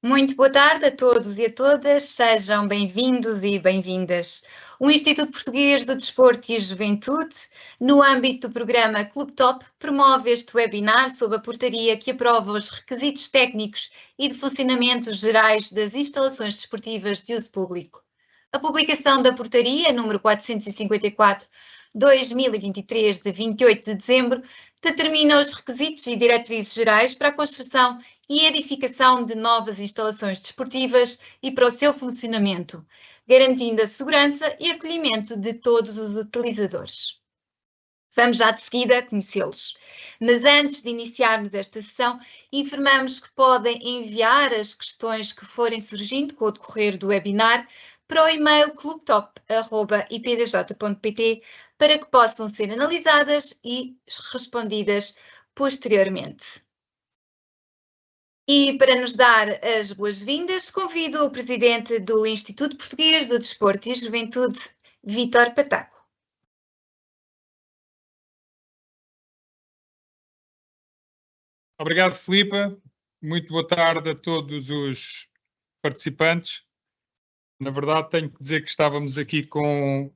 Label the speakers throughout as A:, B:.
A: Muito boa tarde a todos e a todas, sejam bem-vindos e bem-vindas. O Instituto Português do Desporto e Juventude, no âmbito do programa Clube Top, promove este webinar sob a portaria que aprova os requisitos técnicos e de funcionamento gerais das instalações desportivas de uso público. A publicação da portaria, número 454/2023, de 28 de dezembro, determina os requisitos e diretrizes gerais para a construção e edificação de novas instalações desportivas e para o seu funcionamento, garantindo a segurança e acolhimento de todos os utilizadores. Vamos já de seguida conhecê-los. Mas antes de iniciarmos esta sessão, informamos que podem enviar as questões que forem surgindo com o decorrer do webinar para o e-mail clubetop@ipdj.pt para que possam ser analisadas e respondidas posteriormente. E para nos dar as boas-vindas, convido o presidente do Instituto Português do Desporto e Juventude, Vítor Pataco.
B: Obrigado, Filipa. Muito boa tarde a todos os participantes. Na verdade, tenho que dizer que estamos aqui com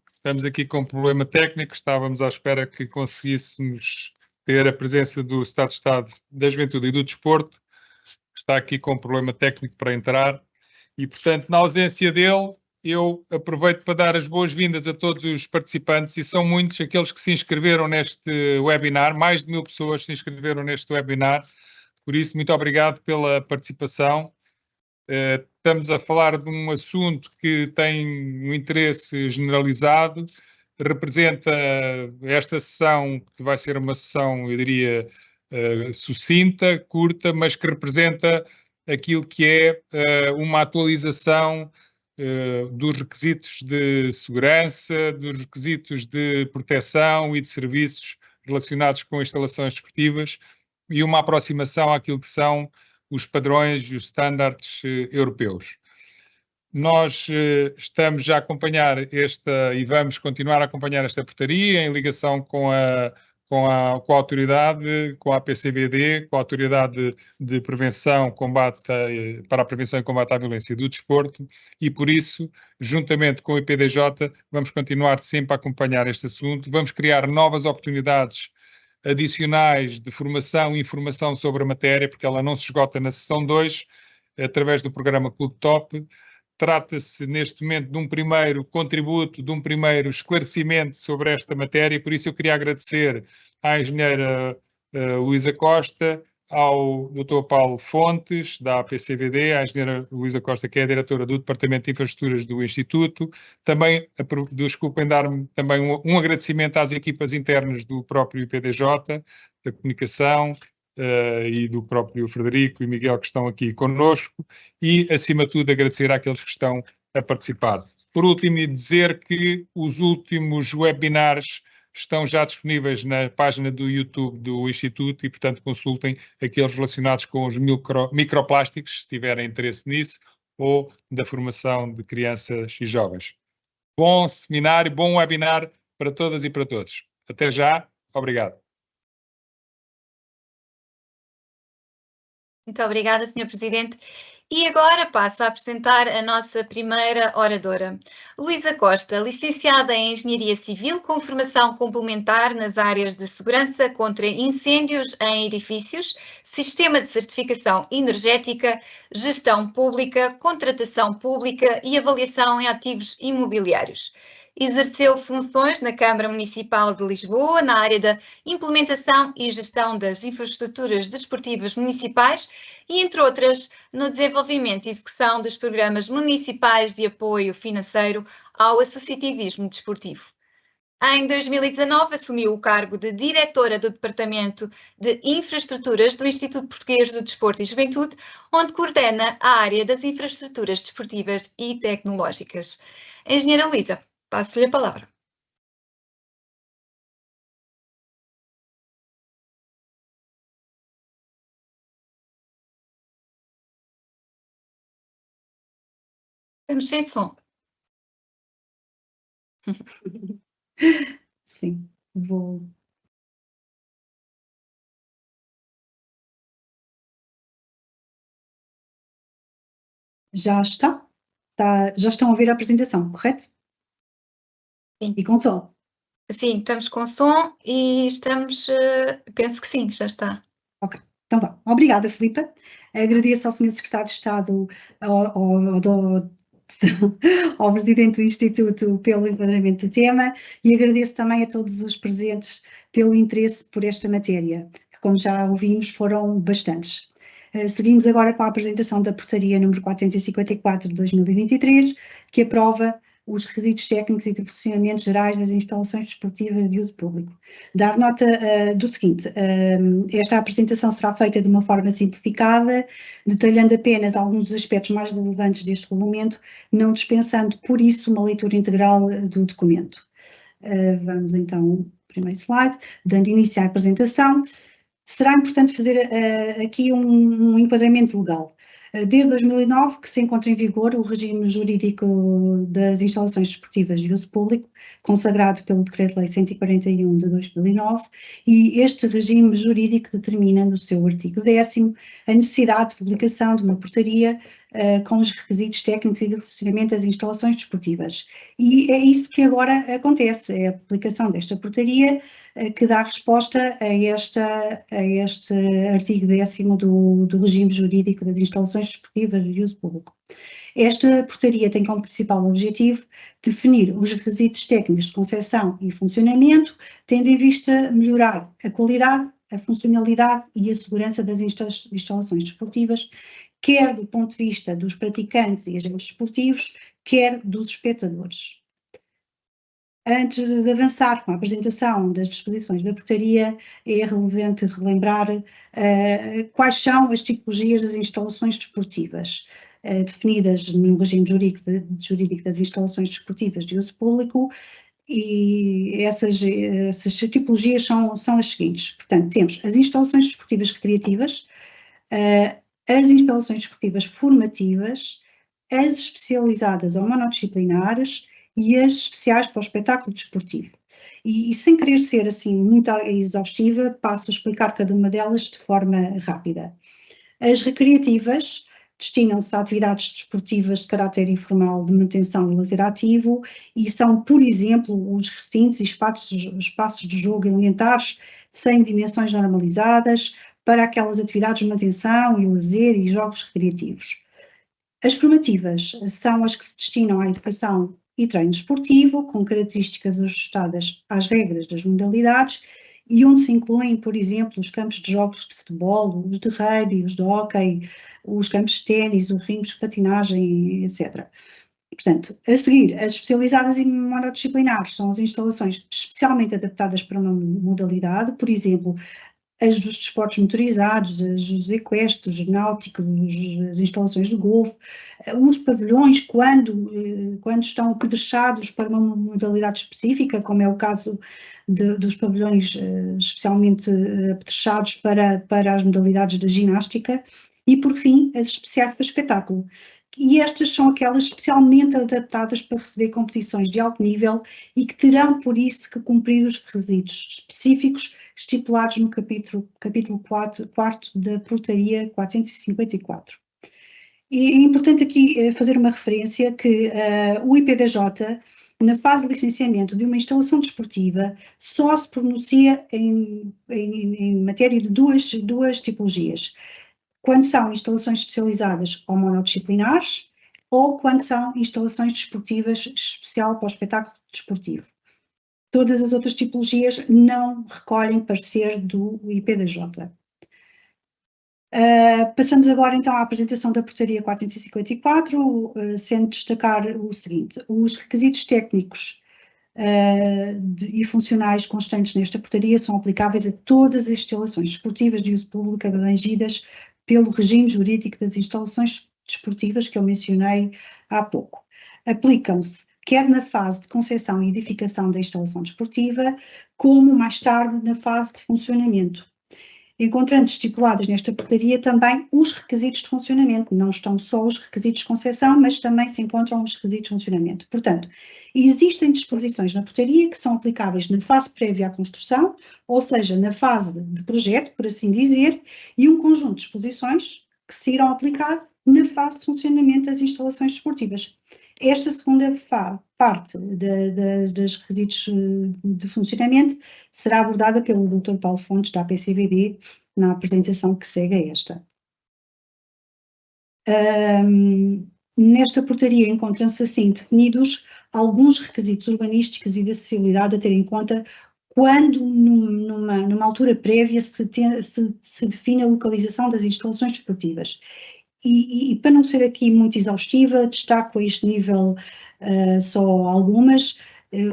B: um problema técnico, estávamos à espera que conseguíssemos ter a presença do Secretário de Estado da Juventude e do Desporto, que está aqui com um problema técnico para entrar, e, portanto, na ausência dele, eu aproveito para dar as boas-vindas a todos os participantes, e são muitos aqueles que se inscreveram neste webinar, mais de 1000 pessoas se inscreveram neste webinar, por isso, muito obrigado pela participação. Estamos a falar de um assunto que tem um interesse generalizado, representa esta sessão, que vai ser uma sessão, eu diria, sucinta, curta, mas que representa aquilo que é uma atualização dos requisitos de segurança, dos requisitos de proteção e de serviços relacionados com instalações desportivas e uma aproximação àquilo que são os padrões e os estándares europeus. Nós estamos a acompanhar e vamos continuar a acompanhar esta portaria em ligação com a autoridade, com a APCVD, com a Autoridade de Prevenção, para a Prevenção e Combate à Violência do Desporto, e por isso, juntamente com o IPDJ, vamos continuar sempre a acompanhar este assunto, vamos criar novas oportunidades adicionais de formação e informação sobre a matéria, porque ela não se esgota na sessão 2, através do programa Clube Top. Trata-se, neste momento, de um primeiro contributo, de um primeiro esclarecimento sobre esta matéria, e por isso eu queria agradecer à engenheira Luísa Costa, ao Dr. Paulo Fontes, da APCVD, à engenheira Luísa Costa, que é a diretora do Departamento de Infraestruturas do Instituto. Também, desculpem dar-me também um agradecimento às equipas internas do próprio IPDJ, da comunicação, e do próprio Frederico e Miguel, que estão aqui connosco, e, acima de tudo, agradecer àqueles que estão a participar. Por último, e dizer que os últimos webinars estão já disponíveis na página do YouTube do Instituto e, portanto, consultem aqueles relacionados com os microplásticos, se tiverem interesse nisso, ou da formação de crianças e jovens. Bom seminário, bom webinar para todas e para todos. Até já, obrigado.
A: Muito obrigada, Sr. Presidente. E agora passo a apresentar a nossa primeira oradora, Luísa Costa, licenciada em Engenharia Civil, com formação complementar nas áreas de segurança contra incêndios em edifícios, sistema de certificação energética, gestão pública, contratação pública e avaliação em ativos imobiliários. Exerceu funções na Câmara Municipal de Lisboa, na área da implementação e gestão das infraestruturas desportivas municipais e, entre outras, no desenvolvimento e execução dos programas municipais de apoio financeiro ao associativismo desportivo. Em 2019, assumiu o cargo de diretora do Departamento de Infraestruturas do Instituto Português do Desporto e Juventude, onde coordena a área das infraestruturas desportivas e tecnológicas. Engenheira Luísa, passo-lhe a palavra. Estamos sem som.
C: Sim, vou. Já está? Já estão a ouvir a apresentação, correto?
A: Sim.
C: E com som?
A: Sim, estamos com som e estamos, penso que sim, já está.
C: Ok, então vá. Obrigada, Filipa. Agradeço ao Sr. Secretário de Estado, ao Presidente do Instituto pelo enquadramento do tema e agradeço também a todos os presentes pelo interesse por esta matéria, que, como já ouvimos, foram bastantes. Seguimos agora com a apresentação da Portaria número 454 de 2023, que aprova os requisitos técnicos e de funcionamento gerais das instalações desportivas de uso público. Dar nota do seguinte, esta apresentação será feita de uma forma simplificada, detalhando apenas alguns dos aspectos mais relevantes deste regulamento, não dispensando, por isso, uma leitura integral do documento. Vamos então ao primeiro slide, dando início à apresentação. Será importante fazer aqui um enquadramento legal. Desde 2009 que se encontra em vigor o regime jurídico das instalações desportivas de uso público, consagrado pelo Decreto-Lei 141 de 2009, e este regime jurídico determina no seu artigo 10º a necessidade de publicação de uma portaria com os requisitos técnicos e de funcionamento das instalações desportivas. E é isso que agora acontece, é a publicação desta portaria que dá resposta a este artigo 10º do regime jurídico das instalações desportivas de uso público. Esta portaria tem como principal objetivo definir os requisitos técnicos de concessão e funcionamento, tendo em vista melhorar a qualidade, a funcionalidade e a segurança das instalações desportivas, quer do ponto de vista dos praticantes e agentes desportivos, quer dos espectadores. Antes de avançar com a apresentação das disposições da portaria, é relevante relembrar quais são as tipologias das instalações desportivas, definidas no regime jurídico das instalações desportivas de uso público, e essas tipologias são as seguintes. Portanto, temos as instalações desportivas recreativas, as instalações desportivas formativas, as especializadas ou monodisciplinares e as especiais para o espetáculo desportivo. E sem querer ser assim muito exaustiva, passo a explicar cada uma delas de forma rápida. As recreativas destinam-se a atividades desportivas de caráter informal de manutenção e lazer ativo e são, por exemplo, os recintos e espaços de jogo elementares sem dimensões normalizadas para aquelas atividades de manutenção e lazer e jogos recreativos. As formativas são as que se destinam à educação e treino desportivo, com características ajustadas às regras das modalidades e onde se incluem, por exemplo, os campos de jogos de futebol, os de rugby, os de hóquei, os campos de ténis, os rincos de patinagem, etc. Portanto, a seguir, as especializadas e monodisciplinares são as instalações especialmente adaptadas para uma modalidade, por exemplo, as dos desportos motorizados, as dos equestres, náuticos, as instalações de golfe, os pavilhões, quando estão apedrechados para uma modalidade específica, como é o caso dos pavilhões especialmente apetrechados para as modalidades da ginástica, e por fim, as especiais para espetáculo. E estas são aquelas especialmente adaptadas para receber competições de alto nível e que terão, por isso, que cumprir os requisitos específicos estipulados no capítulo 4 da Portaria 454. E é importante aqui fazer uma referência que o IPDJ, na fase de licenciamento de uma instalação desportiva, só se pronuncia em matéria de duas tipologias. Quando são instalações especializadas ou monodisciplinares, ou quando são instalações desportivas especial para o espetáculo desportivo. Todas as outras tipologias não recolhem parecer do IPDJ. Passamos agora então à apresentação da Portaria 454, sendo destacar o seguinte: os requisitos técnicos e funcionais constantes nesta portaria são aplicáveis a todas as instalações desportivas de uso público abrangidas pelo regime jurídico das instalações desportivas que eu mencionei há pouco. Aplicam-se quer na fase de concepção e edificação da instalação desportiva, como mais tarde na fase de funcionamento. Encontrando estipulados nesta portaria também os requisitos de funcionamento, não estão só os requisitos de concepção, mas também se encontram os requisitos de funcionamento. Portanto, existem disposições na portaria que são aplicáveis na fase prévia à construção, ou seja, na fase de projeto, por assim dizer, e um conjunto de disposições que se irão aplicar na fase de funcionamento das instalações desportivas. Esta segunda parte dos requisitos de funcionamento será abordada pelo Dr. Paulo Fontes, da APCVD, na apresentação que segue a esta. Nesta portaria encontram-se assim definidos alguns requisitos urbanísticos e de acessibilidade a ter em conta quando, numa altura prévia, se define a localização das instalações desportivas. E para não ser aqui muito exaustiva, destaco a este nível só algumas.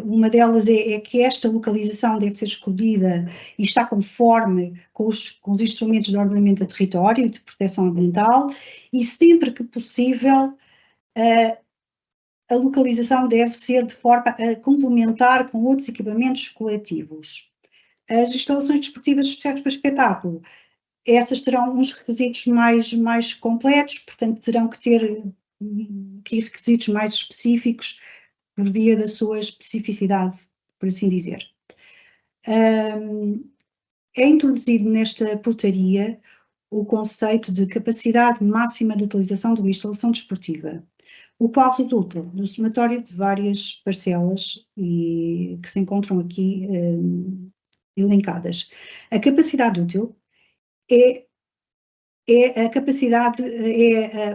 C: Uma delas é que esta localização deve ser escolhida e está conforme com os instrumentos de ordenamento do território e de proteção ambiental, e sempre que possível a localização deve ser de forma a complementar com outros equipamentos coletivos. As instalações desportivas especiais para espetáculo, essas terão uns requisitos mais completos, portanto terão que ter aqui requisitos mais específicos por via da sua especificidade, por assim dizer. É introduzido nesta portaria o conceito de capacidade máxima de utilização de uma instalação desportiva, o qual resulta do somatório de várias parcelas que se encontram aqui elencadas. A capacidade útil é a capacidade,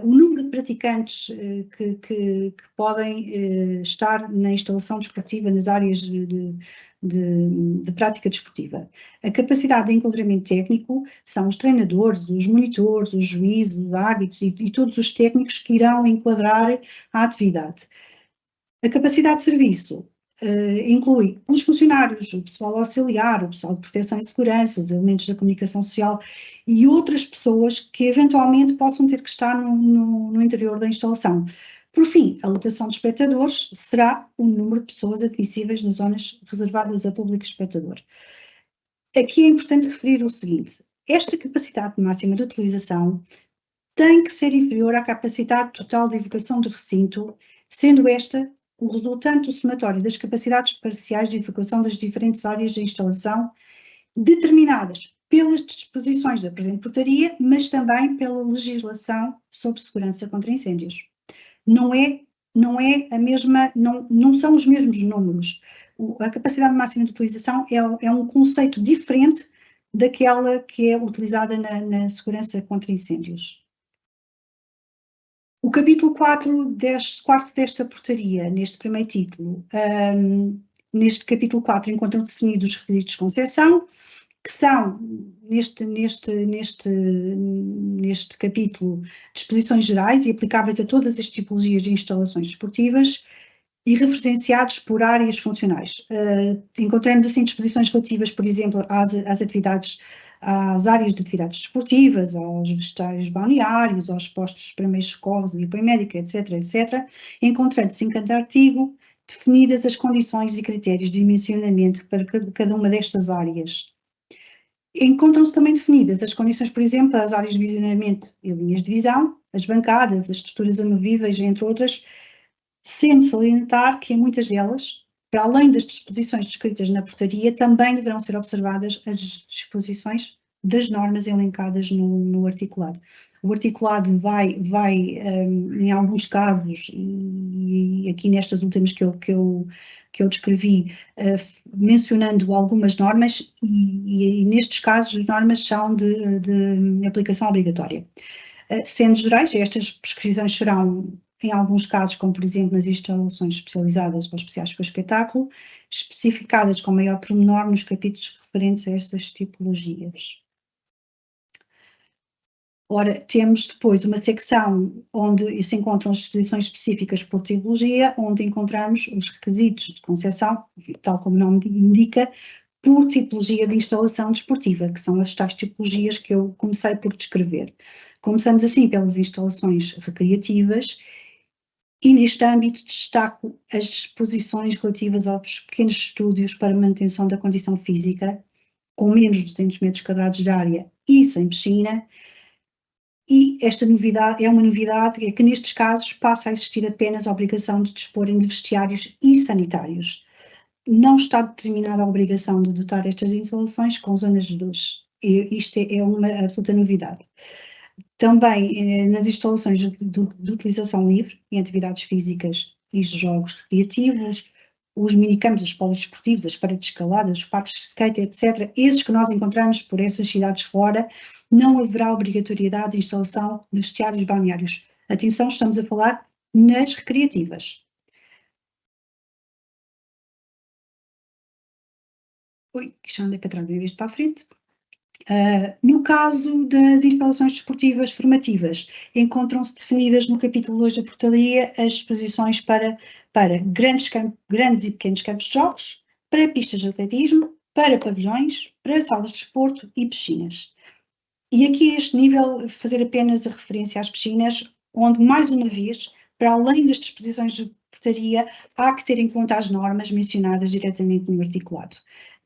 C: o número de praticantes que podem estar na instalação desportiva, nas áreas de prática desportiva. A capacidade de enquadramento técnico são os treinadores, os monitores, os juízes, os árbitros e todos os técnicos que irão enquadrar a atividade. A capacidade de serviço inclui os funcionários, o pessoal auxiliar, o pessoal de proteção e segurança, os elementos da comunicação social e outras pessoas que eventualmente possam ter que estar no interior da instalação. Por fim, a lotação de espectadores será o número de pessoas admissíveis nas zonas reservadas a público espectador. Aqui é importante referir o seguinte: esta capacidade máxima de utilização tem que ser inferior à capacidade total de evocação do recinto, sendo esta o resultante do somatório das capacidades parciais de evacuação das diferentes áreas de instalação, determinadas pelas disposições da presente portaria, mas também pela legislação sobre segurança contra incêndios. Não é a mesma, não são os mesmos números. A capacidade máxima de utilização é um conceito diferente daquela que é utilizada na segurança contra incêndios. O capítulo 4 desta portaria, neste primeiro título, neste capítulo 4 encontram-se definidos os requisitos de concessão, que são, neste capítulo, disposições gerais e aplicáveis a todas as tipologias de instalações desportivas e referenciados por áreas funcionais. Encontramos assim disposições relativas, por exemplo, às áreas de atividades desportivas, aos vestuários balneários, aos postos de primeiros socorros e apoio médico, etc., encontrando-se em cada artigo definidas as condições e critérios de dimensionamento para cada uma destas áreas. Encontram-se também definidas as condições, por exemplo, as áreas de visionamento e linhas de visão, as bancadas, as estruturas amovíveis, entre outras, sendo salientar que em muitas delas, para além das disposições descritas na portaria, também deverão ser observadas as disposições das normas elencadas no articulado. O articulado vai em alguns casos, e aqui nestas últimas que eu descrevi, mencionando algumas normas, e nestes casos as normas são de aplicação obrigatória. Sendo gerais, estas prescrições serão, em alguns casos, como por exemplo nas instalações especializadas ou especiais para o espetáculo, especificadas com maior pormenor nos capítulos referentes a estas tipologias. Ora, temos depois uma secção onde se encontram as disposições específicas por tipologia, onde encontramos os requisitos de concessão, tal como o nome indica, por tipologia de instalação desportiva, que são as tais tipologias que eu comecei por descrever. Começamos assim pelas instalações recreativas e neste âmbito destaco as disposições relativas aos pequenos estúdios para manutenção da condição física, com menos de 200 metros quadrados de área e sem piscina. E esta novidade é uma novidade, é que nestes casos passa a existir apenas a obrigação de disporem de vestiários e sanitários. Não está determinada a obrigação de dotar estas instalações com zonas de duche. Isto é uma absoluta novidade. Também nas instalações de utilização livre, em atividades físicas e jogos recreativos, os minicampos, os poliesportivos, as paredes escaladas, os parques de skate, etc., esses que nós encontramos por essas cidades fora, não haverá obrigatoriedade de instalação de vestiários balneários. Atenção, estamos a falar nas recreativas. Oi, que já andei para trás em vez de para a frente. No caso das instalações desportivas formativas, encontram-se definidas no capítulo 2 da portaria as disposições para grandes e pequenos campos de jogos, para pistas de atletismo, para pavilhões, para salas de desporto e piscinas. E aqui a este nível fazer apenas a referência às piscinas, onde mais uma vez, para além das disposições de portaria, há que ter em conta as normas mencionadas diretamente no articulado.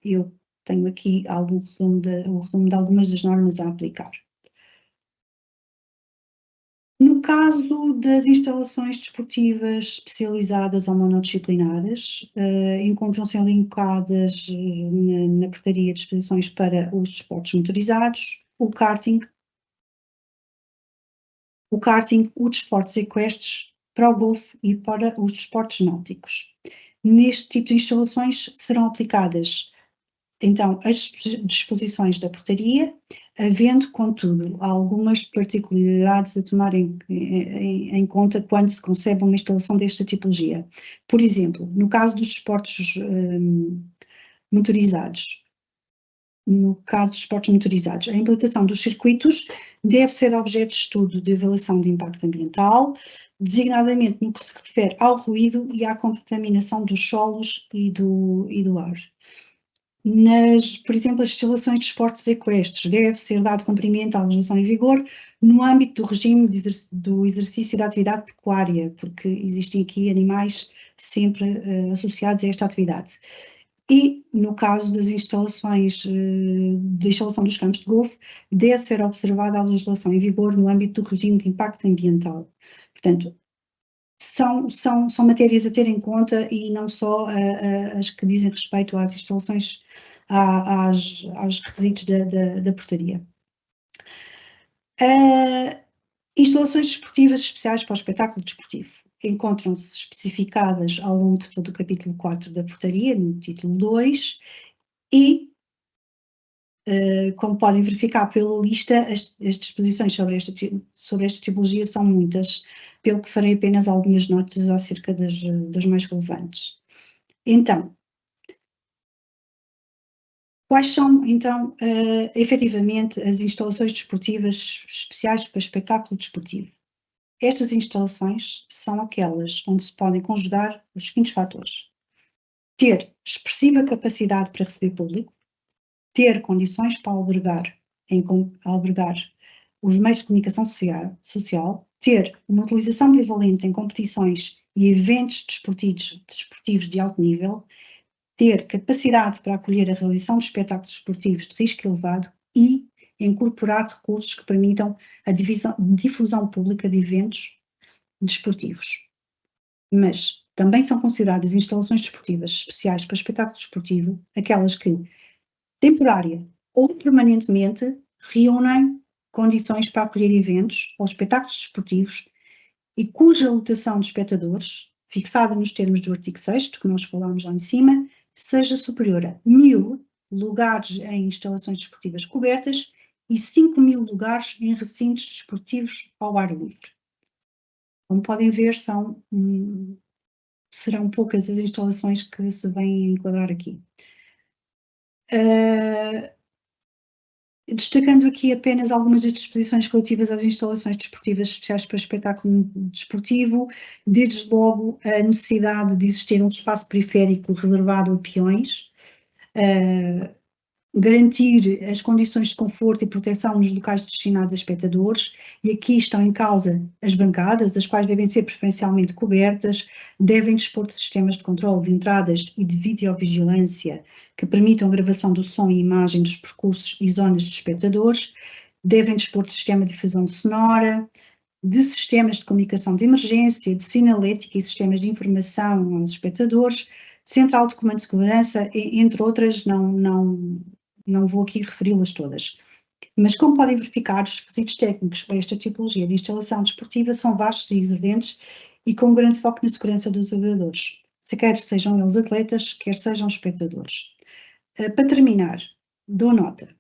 C: Eu tenho aqui o resumo de algumas das normas a aplicar. No caso das instalações desportivas especializadas ou monodisciplinares, encontram-se elencadas na portaria disposições para os desportos motorizados, o karting, os desportos equestres, para o golfe e para os desportos náuticos. Neste tipo de instalações serão aplicadas então as disposições da portaria, havendo, contudo, algumas particularidades a tomar em conta quando se concebe uma instalação desta tipologia. Por exemplo, no caso dos desportos motorizados, a implantação dos circuitos deve ser objeto de estudo de avaliação de impacto ambiental, designadamente no que se refere ao ruído e à contaminação dos solos e do ar. Por exemplo, as instalações de esportes equestres, deve ser dado cumprimento à legislação em vigor no âmbito do regime do exercício da atividade pecuária, porque existem aqui animais sempre associados a esta atividade. E, no caso das instalações de instalação dos campos de golfe, deve ser observada a legislação em vigor no âmbito do regime de impacto ambiental. Portanto, são matérias a ter em conta e não só as que dizem respeito às instalações, aos requisitos da portaria. Instalações desportivas especiais para o espetáculo desportivo encontram-se especificadas ao longo de todo o capítulo 4 da portaria, no título 2, e, como podem verificar pela lista, as disposições sobre esta tipologia são muitas, pelo que farei apenas algumas notas acerca das mais relevantes. Então, quais são, então, efetivamente, as instalações desportivas especiais para espetáculo desportivo? Estas instalações são aquelas onde se podem conjugar os seguintes fatores: ter expressiva capacidade para receber público, ter condições para albergar os meios de comunicação social, ter uma utilização prevalente em competições e eventos desportivos de alto nível, ter capacidade para acolher a realização de espetáculos desportivos de risco elevado e incorporar recursos que permitam a difusão pública de eventos desportivos. Mas também são consideradas instalações desportivas especiais para espetáculo desportivo aquelas que, temporária ou permanentemente, reúnem condições para acolher eventos ou espetáculos desportivos e cuja lotação de espectadores, fixada nos termos do artigo 6º, que nós falámos lá em cima, seja superior a 1.000 lugares em instalações desportivas cobertas e 5.000 lugares em recintos desportivos ao ar livre. Como podem ver, serão poucas as instalações que se vêm a enquadrar aqui. Destacando aqui apenas algumas das disposições relativas às instalações desportivas especiais para espetáculo desportivo, desde logo a necessidade de existir um espaço periférico reservado a peões, garantir as condições de conforto e proteção nos locais destinados a espectadores, e aqui estão em causa as bancadas, as quais devem ser preferencialmente cobertas, devem dispor de sistemas de controle de entradas e de videovigilância que permitam a gravação do som e imagem dos percursos e zonas de espectadores, devem dispor de sistema de difusão sonora, de sistemas de comunicação de emergência, de sinalética e sistemas de informação aos espectadores, central de comando de segurança, entre outras, não vou aqui referi-las todas. Mas como podem verificar, os requisitos técnicos para esta tipologia de instalação desportiva são vastos e exigentes e com um grande foco na segurança dos jogadores, quer sejam eles atletas, quer sejam espectadores. Para terminar, dou nota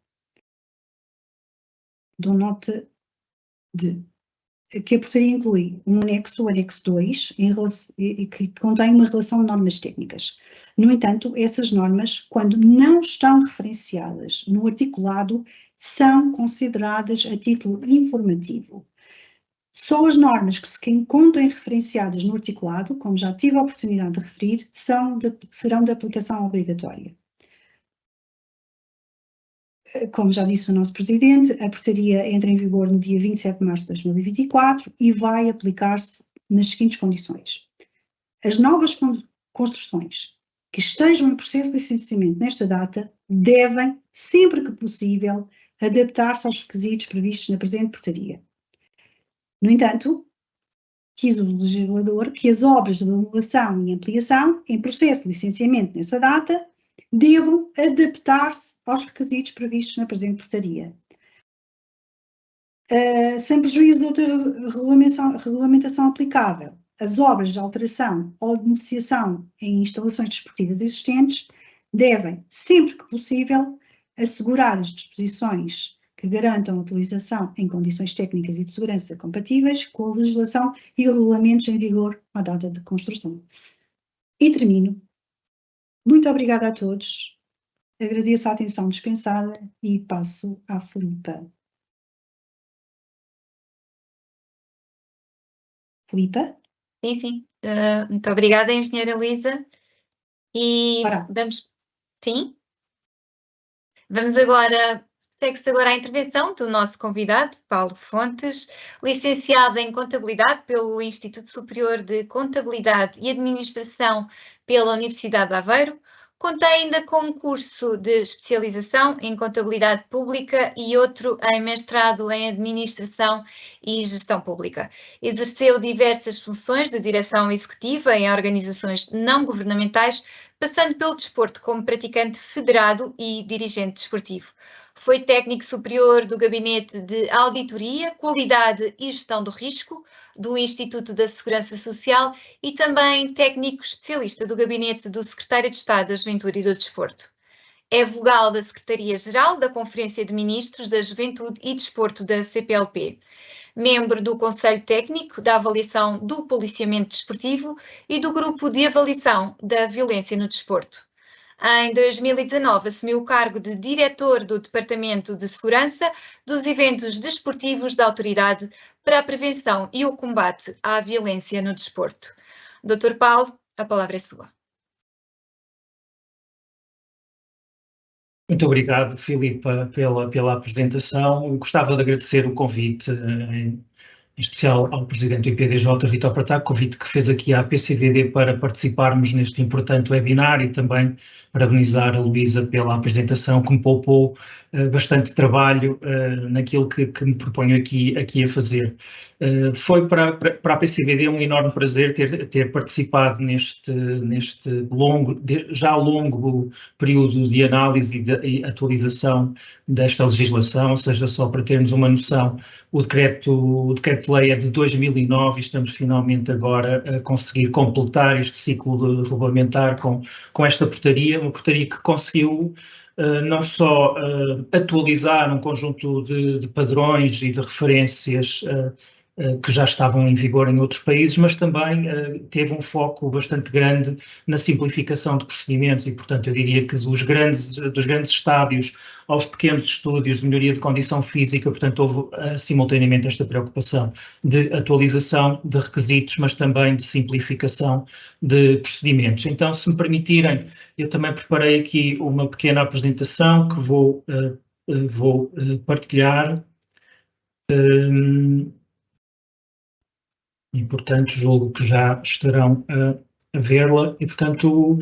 C: de que a portaria inclui um anexo, o anexo 2, que contém uma relação de normas técnicas. No entanto, essas normas, quando não estão referenciadas no articulado, são consideradas a título informativo. Só as normas que se encontrem referenciadas no articulado, como já tive a oportunidade de referir, serão de aplicação obrigatória. Como já disse o nosso Presidente, a portaria entra em vigor no dia 27 de março de 2024 e vai aplicar-se nas seguintes condições. As novas construções que estejam em processo de licenciamento nesta data devem, sempre que possível, adaptar-se aos requisitos previstos na presente portaria. No entanto, quis o legislador que as obras de remodelação e ampliação em processo de licenciamento nessa data devam adaptar-se aos requisitos previstos na presente portaria. Sem prejuízo de outra regulamentação aplicável, as obras de alteração ou de iniciação em instalações desportivas existentes devem, sempre que possível, assegurar as disposições que garantam a utilização em condições técnicas e de segurança compatíveis com a legislação e regulamentos em vigor à data de construção. E termino. Muito obrigada a todos. Agradeço a atenção dispensada e passo à Filipa. Filipa?
A: Sim, sim. Muito obrigada, Engenheira Luísa. E vamos... Sim? Vamos agora... Segue-se agora a intervenção do nosso convidado, Paulo Fontes, licenciado em Contabilidade pelo Instituto Superior de Contabilidade e Administração pela Universidade de Aveiro. Conta ainda com um curso de especialização em Contabilidade Pública e outro em mestrado em Administração e Gestão Pública. Exerceu diversas funções de direção executiva em organizações não governamentais, passando pelo desporto como praticante federado e dirigente desportivo. Foi técnico superior do Gabinete de Auditoria, Qualidade e Gestão do Risco do Instituto da Segurança Social e também técnico especialista do Gabinete do Secretário de Estado da Juventude e do Desporto. É vogal da Secretaria-Geral da Conferência de Ministros da Juventude e Desporto da CPLP. Membro do Conselho Técnico da Avaliação do Policiamento Desportivo e do Grupo de Avaliação da Violência no Desporto. Em 2019, assumiu o cargo de diretor do Departamento de Segurança dos Eventos Desportivos da Autoridade para a Prevenção e o Combate à Violência no Desporto. Dr. Paulo, a palavra é sua.
D: Muito obrigado, Filipa, pela apresentação. Gostava de agradecer o convite, em especial ao Presidente do IPDJ, Vítor Prataco, convite que fez aqui à PCVD para participarmos neste importante webinar e também parabenizar a Luísa pela apresentação, que me poupou bastante trabalho naquilo que me proponho aqui a fazer. Foi para a PCVD um enorme prazer ter participado neste já longo período de análise e atualização desta legislação, ou seja, só para termos uma noção, o decreto-lei é de 2009 e estamos finalmente agora a conseguir completar este ciclo regulamentar com esta portaria, uma portaria que conseguiu não só atualizar um conjunto de padrões e de referências que já estavam em vigor em outros países, mas também teve um foco bastante grande na simplificação de procedimentos e, portanto, eu diria que dos grandes estádios aos pequenos estúdios de melhoria de condição física, portanto, houve simultaneamente esta preocupação de atualização de requisitos, mas também de simplificação de procedimentos. Então, se me permitirem, eu também preparei aqui uma pequena apresentação que vou partilhar. E, portanto, julgo que já estarão a vê-la. E, portanto,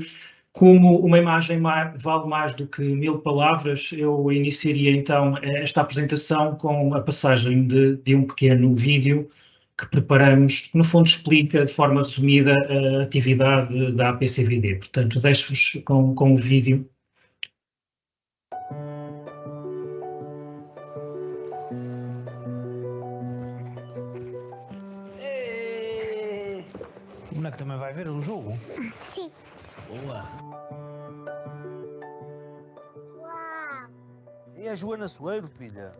D: como uma imagem vale mais do que 1000 palavras, eu iniciaria então esta apresentação com a passagem de um pequeno vídeo que preparamos, que no fundo explica de forma resumida a atividade da APCVD. Portanto, deixo-vos com o vídeo.
E: O boneco também vai ver o jogo?
F: Sim.
E: Boa.
F: Uau.
E: E é Joana Soeiro, filha.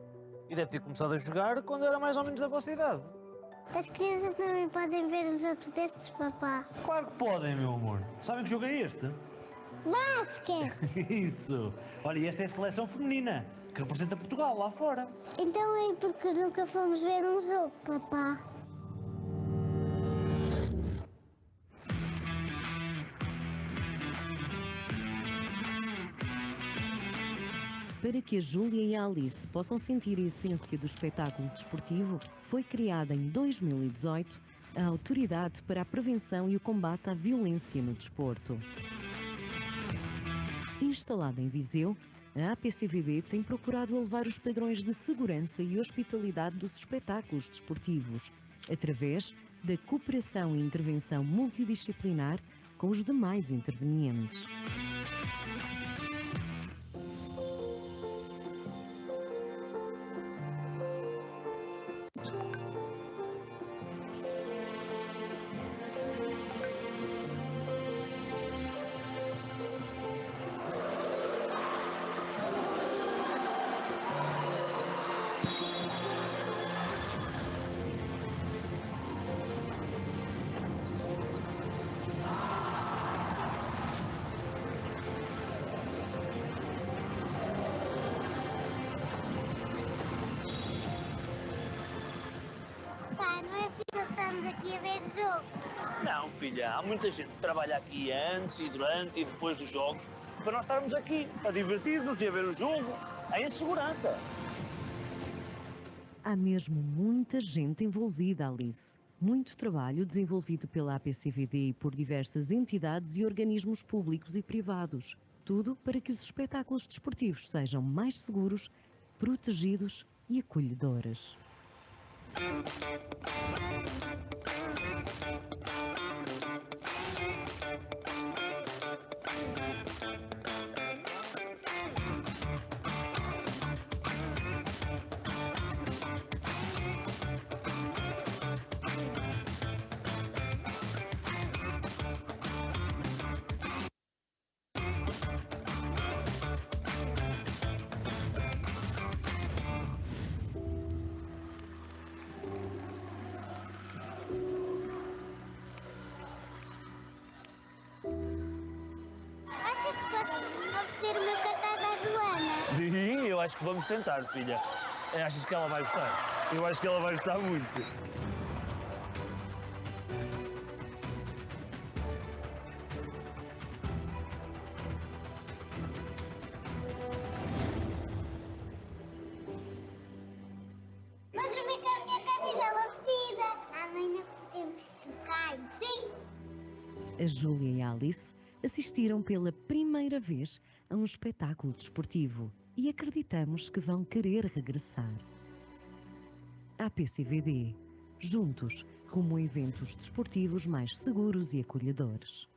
E: E deve ter começado a jogar quando era mais ou menos da vossa idade.
F: As crianças também podem ver os jogos destes, papá.
E: Claro que podem, meu amor. Sabem que jogo é este?
F: Basquete.
E: Isso. Olha, e esta é a seleção feminina, que representa Portugal lá fora.
F: Então é porque nunca fomos ver um jogo, papá.
G: Para que a Júlia e a Alice possam sentir a essência do espetáculo desportivo, foi criada em 2018 a Autoridade para a Prevenção e o Combate à Violência no Desporto. Instalada em Viseu, a APCVD tem procurado elevar os padrões de segurança e hospitalidade dos espetáculos desportivos, através da cooperação e intervenção multidisciplinar com os demais intervenientes.
F: Pá, não é porque estamos aqui a ver jogo.
E: Não, filha, há muita gente que trabalha aqui antes e durante e depois dos jogos para nós estarmos aqui a divertir-nos e a ver o jogo em segurança.
G: Há mesmo muita gente envolvida, Alice. Muito trabalho desenvolvido pela APCVD e por diversas entidades e organismos públicos e privados. Tudo para que os espetáculos desportivos sejam mais seguros, protegidos e acolhedores.
F: Achas que posso oferecer o meu cartaz à Joana?
E: Sim, eu acho que vamos tentar, filha. Achas que ela vai gostar? Eu acho que ela vai gostar muito.
F: Vou dormir com a minha camisola vestida. Amanhã podemos trocar, sim?
G: A Júlia e a Alice assistiram pela primeira vez a um espetáculo desportivo e acreditamos que vão querer regressar. APCVD, juntos, rumo a eventos desportivos mais seguros e acolhedores.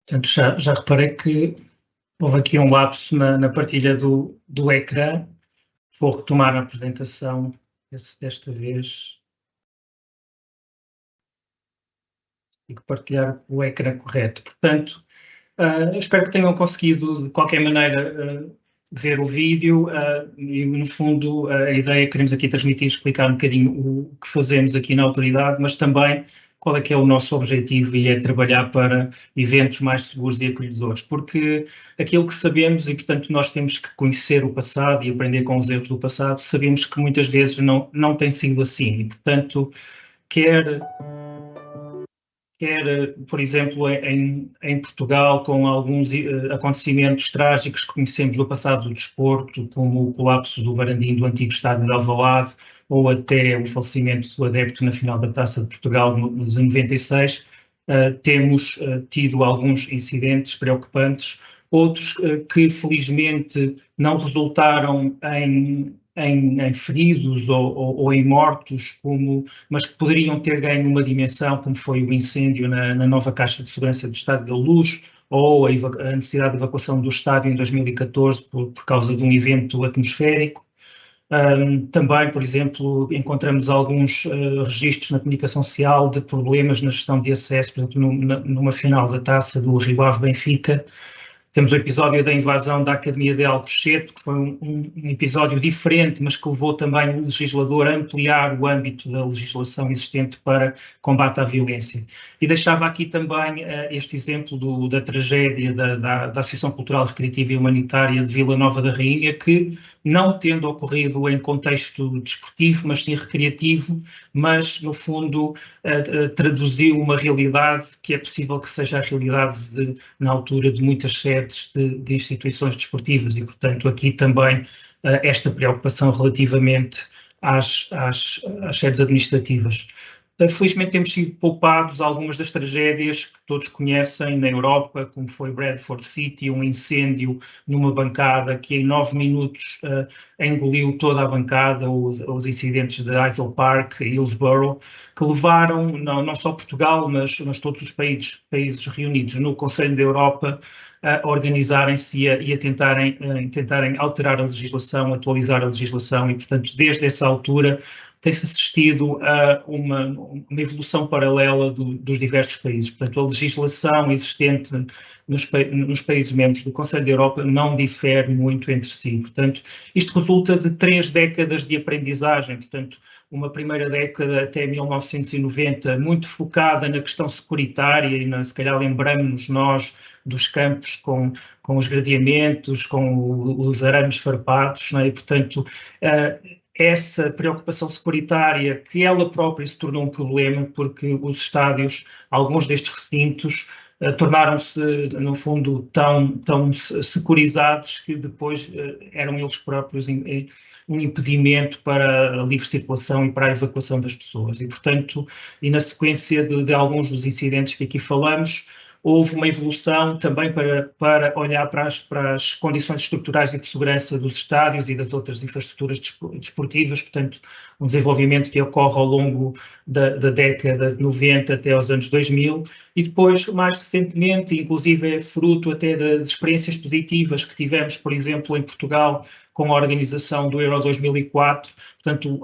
D: Portanto, já reparei que houve aqui um lapso na partilha do ecrã. Vou retomar a apresentação, desta vez. E partilhar o ecrã correto. Portanto, espero que tenham conseguido, de qualquer maneira, ver o vídeo e, no fundo, a ideia que queremos aqui transmitir, explicar um bocadinho o que fazemos aqui na Autoridade, mas também qual é que é o nosso objetivo, e é trabalhar para eventos mais seguros e acolhedores, porque aquilo que sabemos, e portanto nós temos que conhecer o passado e aprender com os erros do passado, sabemos que muitas vezes não tem sido assim, e portanto quer, por exemplo, em Portugal, com alguns acontecimentos trágicos que conhecemos do passado do desporto, como o colapso do Varandim do antigo estádio de Alvalade, ou até o falecimento do adepto na final da Taça de Portugal de 96, temos tido alguns incidentes preocupantes, outros que felizmente não resultaram em feridos ou em mortos, mas que poderiam ter ganho uma dimensão, como foi o incêndio na nova Caixa de Segurança do Estádio da Luz, ou a necessidade de evacuação do estádio em 2014 por causa de um evento atmosférico. Também, por exemplo, encontramos alguns registros na comunicação social de problemas na gestão de acesso, por exemplo, numa final da taça do Rio Ave Benfica. Temos o episódio da invasão da Academia de Alcochete, que foi um episódio diferente, mas que levou também o legislador a ampliar o âmbito da legislação existente para combate à violência. E deixava aqui também este exemplo da tragédia da Associação Cultural, Recreativa e Humanitária de Vila Nova da Rainha, que, não tendo ocorrido em contexto desportivo, mas sim recreativo, mas, no fundo, traduziu uma realidade que é possível que seja a realidade na altura de muitas sedes de instituições desportivas e, portanto, aqui também esta preocupação relativamente às sedes administrativas. Felizmente temos sido poupados algumas das tragédias que todos conhecem na Europa, como foi Bradford City, um incêndio numa bancada que em 9 minutos engoliu toda a bancada, os incidentes de Hazel Park e Hillsborough, que levaram não só Portugal, mas todos os países reunidos no Conselho da Europa a organizarem-se e a tentarem alterar a legislação, atualizar a legislação e, portanto, desde essa altura tem-se assistido a uma evolução paralela dos diversos países. Portanto, a legislação existente nos países membros do Conselho da Europa não difere muito entre si. Portanto, isto resulta de 3 décadas de aprendizagem. Portanto, uma primeira década até 1990 muito focada na questão securitária e, se calhar, lembramos-nos nós dos campos com os gradeamentos, com os arames farpados, não é? E, portanto, essa preocupação securitária, que ela própria se tornou um problema, porque os estádios, alguns destes recintos, tornaram-se, no fundo, tão securizados que depois eram eles próprios um impedimento para a livre circulação e para a evacuação das pessoas. E, portanto, e na sequência de alguns dos incidentes que aqui falamos, houve uma evolução também para olhar para as condições estruturais e de segurança dos estádios e das outras infraestruturas desportivas, portanto, um desenvolvimento que ocorre ao longo da década de 90 até aos anos 2000, e depois, mais recentemente, inclusive é fruto até das experiências positivas que tivemos, por exemplo, em Portugal, com a organização do Euro 2004, portanto,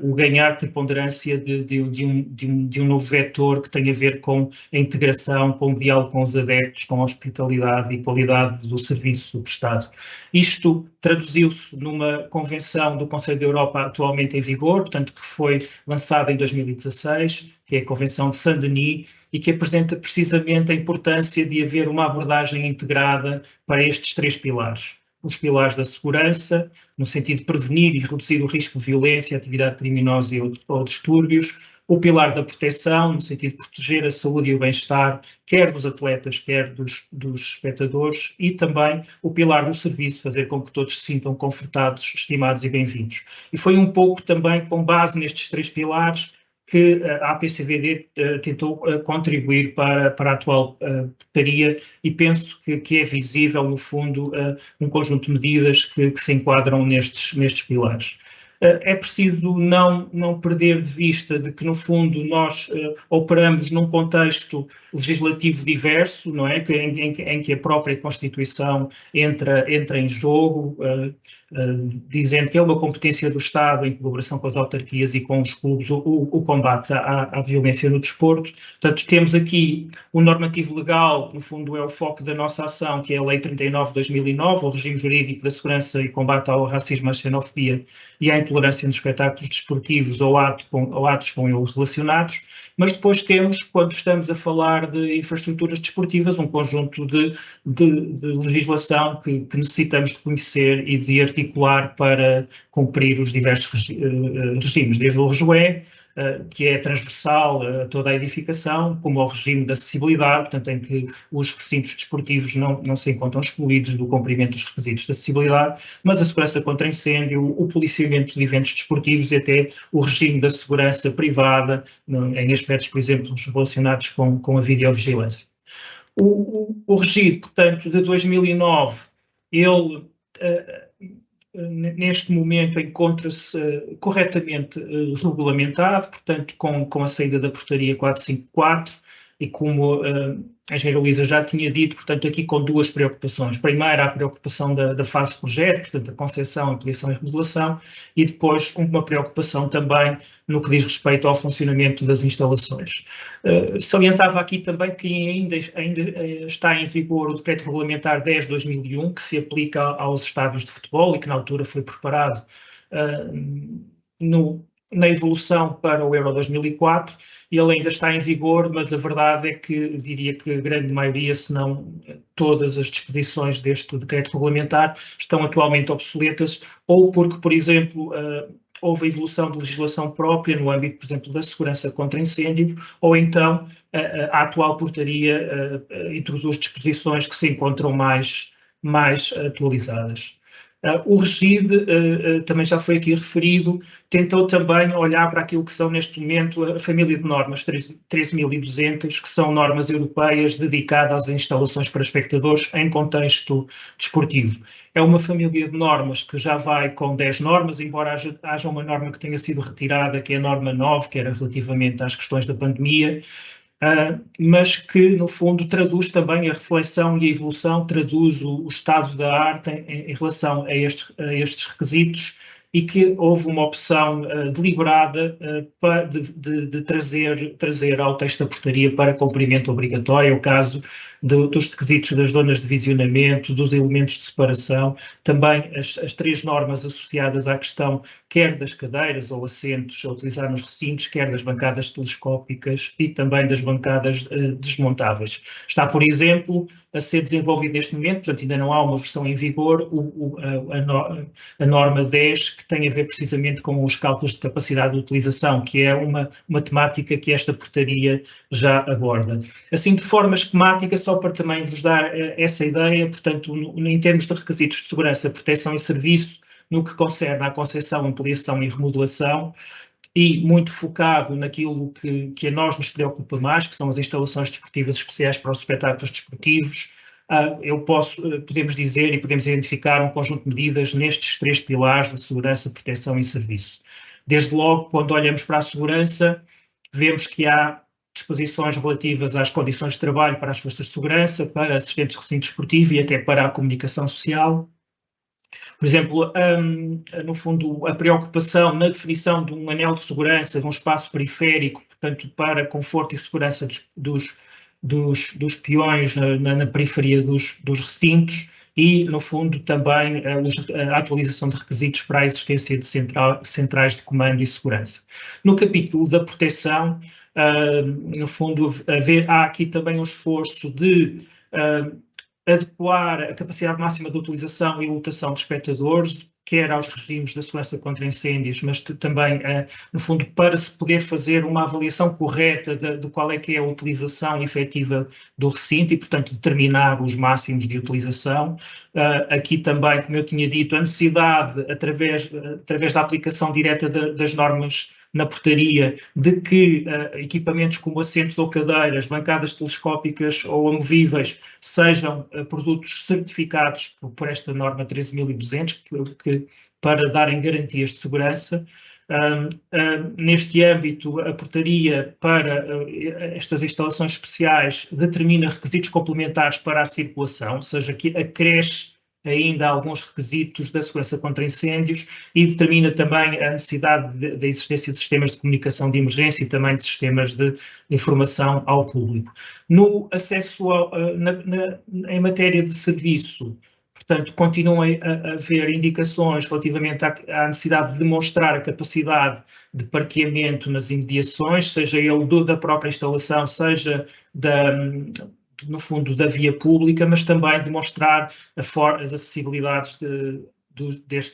D: o ganhar preponderância de um novo vetor que tem a ver com a integração, com o diálogo com os adeptos, com a hospitalidade e qualidade do serviço prestado. Isto traduziu-se numa convenção do Conselho da Europa atualmente em vigor, portanto, que foi lançada em 2016, que é a Convenção de Saint-Denis, e que apresenta precisamente a importância de haver uma abordagem integrada para estes 3 pilares. Os pilares da segurança, no sentido de prevenir e reduzir o risco de violência, atividade criminosa ou distúrbios. O pilar da proteção, no sentido de proteger a saúde e o bem-estar, quer dos atletas, quer dos espectadores. E também o pilar do serviço, fazer com que todos se sintam confortados, estimados e bem-vindos. E foi um pouco também com base nestes 3 pilares que a APCVD tentou contribuir para a atual portaria, e penso que é visível, no fundo, um conjunto de medidas que se enquadram nestes pilares. É preciso não perder de vista de que, no fundo, nós operamos num contexto legislativo diverso, não é? Em que a própria Constituição entra em jogo, dizendo que é uma competência do Estado, em colaboração com as autarquias e com os clubes, o combate à violência no desporto. Portanto, temos aqui um normativo legal, no fundo é o foco da nossa ação, que é a Lei 39 de 2009, o regime jurídico da segurança e combate ao racismo, à xenofobia e à intolerância nos espetáculos desportivos ou atos com eles relacionados, mas depois temos, quando estamos a falar de infraestruturas desportivas, um conjunto de legislação que necessitamos de conhecer e de articular para cumprir os diversos regimes, desde o REGUE, que é transversal a toda a edificação, como ao regime de acessibilidade, portanto, em que os recintos desportivos não se encontram excluídos do cumprimento dos requisitos de acessibilidade, mas a segurança contra incêndio, o policiamento de eventos desportivos e até o regime da segurança privada, em aspectos, por exemplo, relacionados com a videovigilância. O regime, portanto, de 2009, ele neste momento encontra-se corretamente regulamentado, portanto, com a saída da portaria 454, e como a engenheira Luísa já tinha dito, portanto, aqui com duas preocupações. Primeiro, a preocupação da fase de projeto, portanto, a concepção, ampliação e remodelação, e depois uma preocupação também no que diz respeito ao funcionamento das instalações. Salientava aqui também que ainda está em vigor o Decreto Regulamentar 10/2001, que se aplica aos estádios de futebol e que na altura foi preparado na evolução para o Euro 2004, e ele ainda está em vigor, mas a verdade é que diria que a grande maioria, se não todas as disposições deste decreto regulamentar, estão atualmente obsoletas, ou porque, por exemplo, houve a evolução de legislação própria no âmbito, por exemplo, da segurança contra incêndio, ou então a atual portaria introduz disposições que se encontram mais atualizadas. O REGID, também já foi aqui referido, tentou também olhar para aquilo que são neste momento a família de normas 13.200, que são normas europeias dedicadas às instalações para espectadores em contexto desportivo. É uma família de normas que já vai com 10 normas, embora haja uma norma que tenha sido retirada, que é a norma 9, que era relativamente às questões da pandemia, mas que, no fundo, traduz também a reflexão e a evolução, traduz o estado da arte em relação a estes requisitos, e que houve uma opção deliberada de trazer ao texto da portaria para cumprimento obrigatório, o caso dos requisitos das zonas de visionamento, dos elementos de separação, também as 3 normas associadas à questão quer das cadeiras ou assentos a utilizar nos recintos, quer das bancadas telescópicas e também das bancadas desmontáveis. Está, por exemplo, a ser desenvolvido neste momento, portanto ainda não há uma versão em vigor, a norma 10, que tem a ver precisamente com os cálculos de capacidade de utilização, que é uma temática que esta portaria já aborda. Assim, de forma esquemática, só para também vos dar essa ideia, portanto, em termos de requisitos de segurança, proteção e serviço, no que concerne à concepção, ampliação e remodelação, e muito focado naquilo que a nós nos preocupa mais, que são as instalações desportivas especiais para os espetáculos desportivos, podemos dizer e podemos identificar um conjunto de medidas nestes 3 pilares de segurança, proteção e serviço. Desde logo, quando olhamos para a segurança, vemos que há disposições relativas às condições de trabalho para as forças de segurança, para assistentes de recinto desportivo e até para a comunicação social. Por exemplo, no fundo, a preocupação na definição de um anel de segurança, de um espaço periférico, portanto, para conforto e segurança dos peões na periferia dos recintos, e, no fundo, também a atualização de requisitos para a existência de centrais de comando e segurança. No capítulo da proteção, no fundo, há aqui também um esforço de adequar a capacidade máxima de utilização e lotação de espectadores, quer aos regimes da segurança contra incêndios, mas também, no fundo, para se poder fazer uma avaliação correta de qual é que é a utilização efetiva do recinto e, portanto, determinar os máximos de utilização. Aqui também, como eu tinha dito, a necessidade, através da aplicação direta das normas na portaria, de que equipamentos como assentos ou cadeiras, bancadas telescópicas ou amovíveis sejam produtos certificados por esta norma 13.200, para darem garantias de segurança. Neste âmbito, a portaria para estas instalações especiais determina requisitos complementares para a circulação, ou seja, que acresce ainda alguns requisitos da segurança contra incêndios e determina também a necessidade da existência de sistemas de comunicação de emergência e também de sistemas de informação ao público. No acesso em matéria de serviço, portanto, continuam a haver indicações relativamente à necessidade de demonstrar a capacidade de parqueamento nas imediações, seja ele da própria instalação, seja no fundo, da via pública, mas também demonstrar as acessibilidades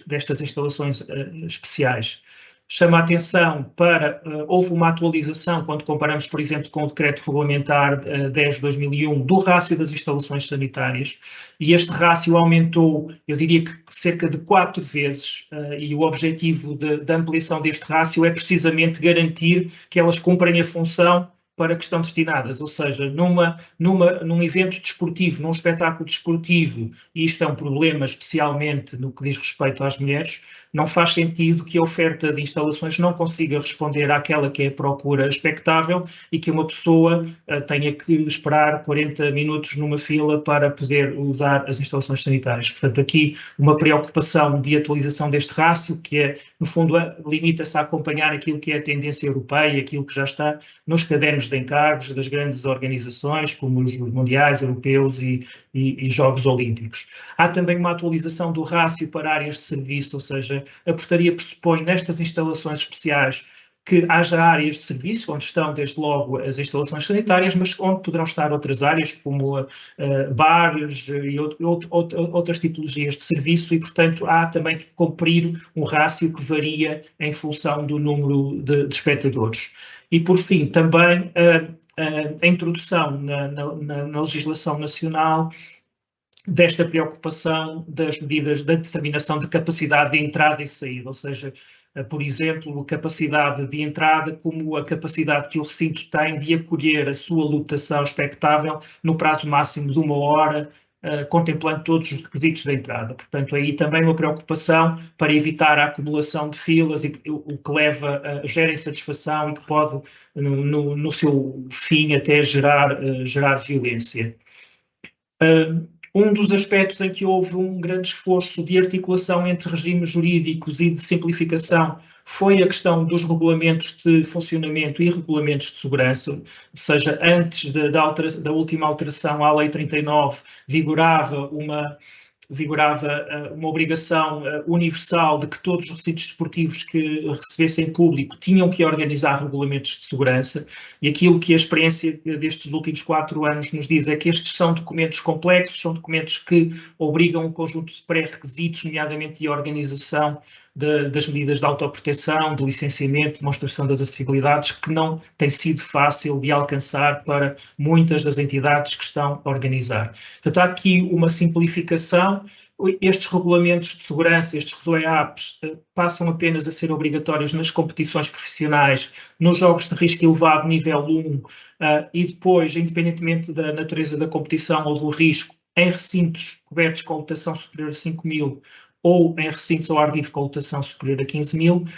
D: destas instalações especiais. Chama a atenção para, houve uma atualização, quando comparamos, por exemplo, com o Decreto Regulamentar 10/2001, do rácio das instalações sanitárias, e este rácio aumentou, eu diria que cerca de 4 vezes, e o objetivo da ampliação deste rácio é precisamente garantir que elas cumprem a função para que estão destinadas, ou seja, num evento desportivo, num espetáculo desportivo, e isto é um problema especialmente no que diz respeito às mulheres, não faz sentido que a oferta de instalações não consiga responder àquela que é a procura expectável e que uma pessoa tenha que esperar 40 minutos numa fila para poder usar as instalações sanitárias. Portanto, aqui uma preocupação de atualização deste rácio, que é, no fundo, limita-se a acompanhar aquilo que é a tendência europeia, aquilo que já está nos cadernos de encargos das grandes organizações, como os mundiais, europeus e Jogos Olímpicos. Há também uma atualização do rácio para áreas de serviço, ou seja, a portaria pressupõe nestas instalações especiais que haja áreas de serviço, onde estão desde logo as instalações sanitárias, mas onde poderão estar outras áreas, como bares e outras tipologias de serviço, e, portanto, há também que cumprir um rácio que varia em função do número de espectadores. E, por fim, também a introdução na legislação nacional desta preocupação das medidas da determinação de capacidade de entrada e saída, ou seja, por exemplo, a capacidade de entrada como a capacidade que o recinto tem de acolher a sua lotação expectável no prazo máximo de 1 hora, contemplando todos os requisitos da entrada. Portanto, aí também uma preocupação para evitar a acumulação de filas, o que leva a gera insatisfação e que pode, no seu fim, até gerar violência. Um dos aspectos em que houve um grande esforço de articulação entre regimes jurídicos e de simplificação foi a questão dos regulamentos de funcionamento e regulamentos de segurança, ou seja, antes da última alteração à Lei 39, vigorava uma obrigação universal de que todos os recintos desportivos que recebessem público tinham que organizar regulamentos de segurança, e aquilo que a experiência destes últimos 4 anos nos diz é que estes são documentos complexos, são documentos que obrigam um conjunto de pré-requisitos, nomeadamente de organização das medidas de autoproteção, de licenciamento, demonstração das acessibilidades, que não tem sido fácil de alcançar para muitas das entidades que estão a organizar. Portanto, há aqui uma simplificação. Estes regulamentos de segurança, estes RESOEAPs, passam apenas a ser obrigatórios nas competições profissionais, nos jogos de risco elevado nível 1, e depois, independentemente da natureza da competição ou do risco, em recintos cobertos com lotação superior a 5.000 ou em recintos ao ar livre com lotação superior a 15.000,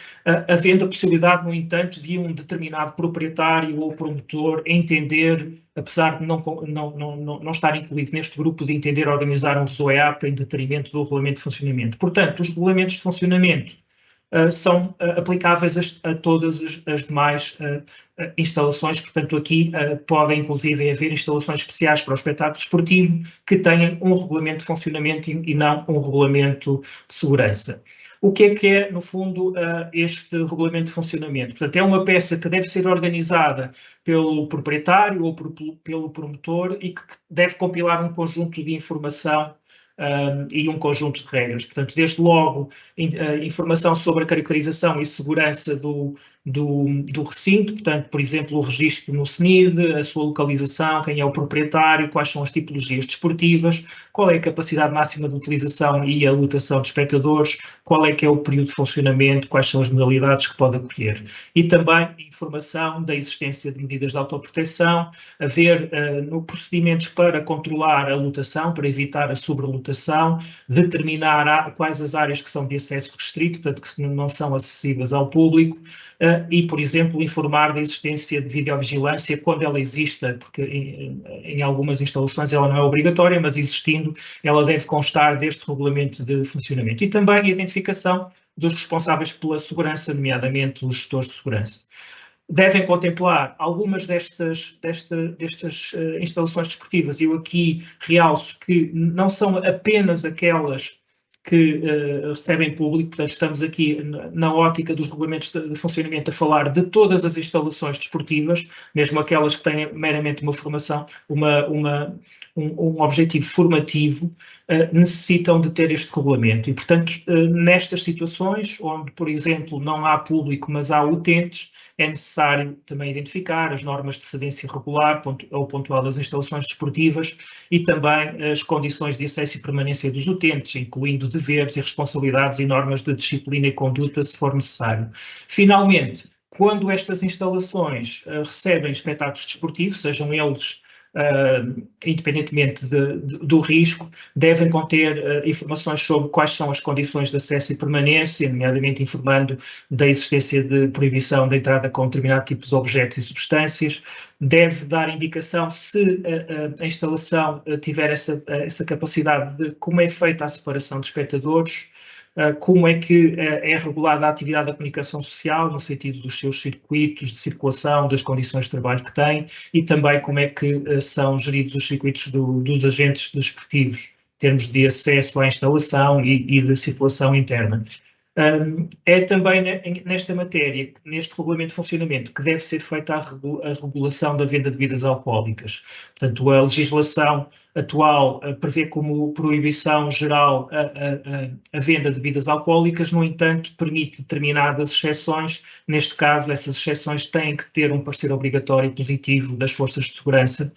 D: havendo a possibilidade, no entanto, de um determinado proprietário ou promotor entender, apesar de não estar incluído neste grupo, de entender organizar um RESOEAP em detrimento do regulamento de funcionamento. Portanto, os regulamentos de funcionamento são aplicáveis a todas as demais instalações, portanto aqui podem inclusive haver instalações especiais para o espetáculo desportivo que tenham um regulamento de funcionamento e não um regulamento de segurança. O que é, no fundo, este regulamento de funcionamento? Portanto, é uma peça que deve ser organizada pelo proprietário ou pelo promotor e que deve compilar um conjunto de informação e um conjunto de regras. Portanto, desde logo, informação sobre a caracterização e segurança do recinto, portanto, por exemplo, o registro no CNID, a sua localização, quem é o proprietário, quais são as tipologias desportivas, qual é a capacidade máxima de utilização e a lotação de espectadores, qual é que é o período de funcionamento, quais são as modalidades que pode acolher. E também informação da existência de medidas de autoproteção, haver procedimentos para controlar a lotação, para evitar a sobrelotação, determinar quais as áreas que são de acesso restrito, portanto, que não são acessíveis ao público, e, por exemplo, informar da existência de videovigilância quando ela exista, porque em algumas instalações ela não é obrigatória, mas existindo, ela deve constar deste regulamento de funcionamento. E também a identificação dos responsáveis pela segurança, nomeadamente os gestores de segurança. Devem contemplar algumas destas instalações desportivas, e eu aqui realço que não são apenas aquelas que recebem público, portanto estamos aqui na ótica dos regulamentos de funcionamento a falar de todas as instalações desportivas, mesmo aquelas que têm meramente uma formação, um objetivo formativo, necessitam de ter este regulamento. E, portanto, nestas situações, onde, por exemplo, não há público, mas há utentes, é necessário também identificar as normas de cedência regular ou pontual das instalações desportivas e também as condições de acesso e permanência dos utentes, incluindo deveres e responsabilidades e normas de disciplina e conduta, se for necessário. Finalmente, Quando estas instalações recebem espetáculos desportivos, sejam eles independentemente do risco, devem conter informações sobre quais são as condições de acesso e permanência, nomeadamente informando da existência de proibição de entrada com determinado tipo de objetos e substâncias. Deve dar indicação se a instalação tiver essa capacidade de como é feita a separação de espectadores, como é que é regulada a atividade da comunicação social, no sentido dos seus circuitos de circulação, das condições de trabalho que tem, e também como é que são geridos os circuitos dos agentes desportivos, em termos de acesso à instalação e de circulação interna. É também nesta matéria, neste regulamento de funcionamento, que deve ser feita a regulação da venda de bebidas alcoólicas. Portanto, a legislação atual prevê como proibição geral a venda de bebidas alcoólicas, no entanto, permite determinadas exceções. Neste caso, essas exceções têm que ter um parecer obrigatório positivo das forças de segurança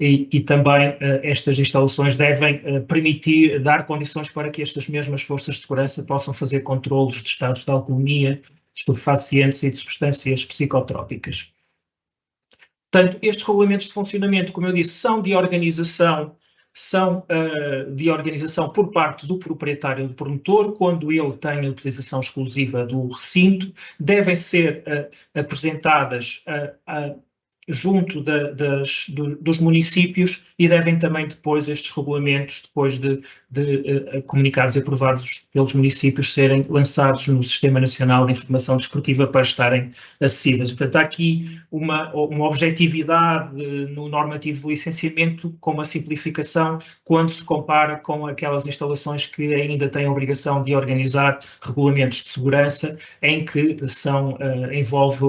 D: e também estas instalações devem permitir, dar condições para que estas mesmas forças de segurança possam fazer controlos de estados de alcoolemia, de estupefacientes e de substâncias psicotrópicas. Portanto, estes regulamentos de funcionamento, como eu disse, são de organização por parte do proprietário do promotor, quando ele tem a utilização exclusiva do recinto, devem ser apresentadas junto dos municípios e devem também depois estes regulamentos, depois de comunicados e aprovados pelos municípios, serem lançados no Sistema Nacional de Informação Desportiva para estarem acessíveis. Portanto, há aqui uma objetividade no normativo de licenciamento com uma simplificação quando se compara com aquelas instalações que ainda têm a obrigação de organizar regulamentos de segurança, em que envolve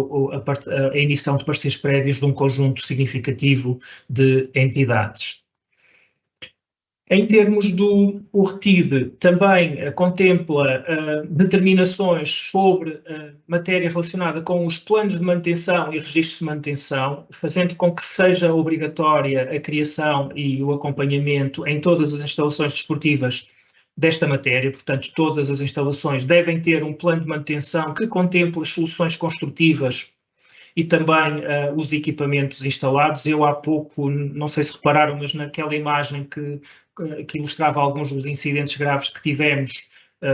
D: a emissão de pareceres prévios de um conjunto significativo de entidades. Em termos do RTID, também contempla determinações sobre matéria relacionada com os planos de manutenção e registros de manutenção, fazendo com que seja obrigatória a criação e o acompanhamento em todas as instalações desportivas desta matéria. Portanto, todas as instalações devem ter um plano de manutenção que contemple as soluções construtivas e também os equipamentos instalados. Eu há pouco, não sei se repararam, mas naquela imagem que ilustrava alguns dos incidentes graves que tivemos,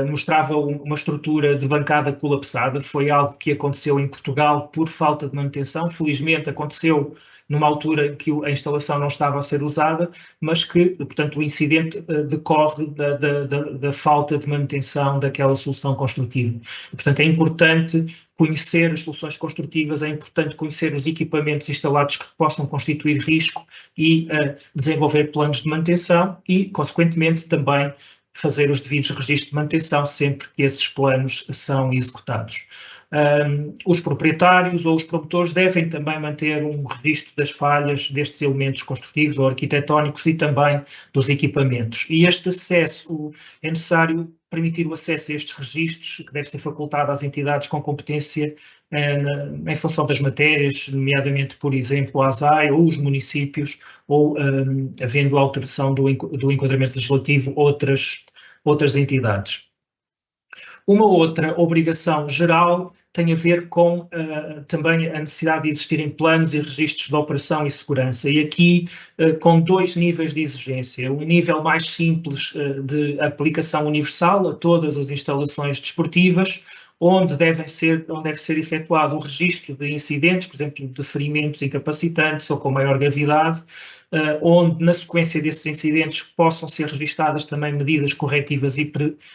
D: mostrava uma estrutura de bancada colapsada. Foi algo que aconteceu em Portugal por falta de manutenção. Felizmente aconteceu numa altura em que a instalação não estava a ser usada, mas que, portanto, o incidente decorre da falta de manutenção daquela solução construtiva. E, portanto, é importante conhecer as soluções construtivas, é importante conhecer os equipamentos instalados que possam constituir risco e desenvolver planos de manutenção e, consequentemente, também fazer os devidos registros de manutenção sempre que esses planos são executados. Os proprietários ou os promotores devem também manter um registro das falhas destes elementos construtivos ou arquitetónicos e também dos equipamentos. E este acesso, é necessário permitir o acesso a estes registros, que deve ser facultado às entidades com competência em função das matérias, nomeadamente, por exemplo, a ASAI ou os municípios, ou, havendo alteração do enquadramento legislativo, outras entidades. Uma outra obrigação geral tem a ver com também a necessidade de existirem planos e registros de operação e segurança, e aqui com dois níveis de exigência. Um nível mais simples de aplicação universal a todas as instalações desportivas, onde deve ser efetuado o registro de incidentes, por exemplo, de ferimentos incapacitantes ou com maior gravidade, onde, na sequência desses incidentes, possam ser registadas também medidas corretivas e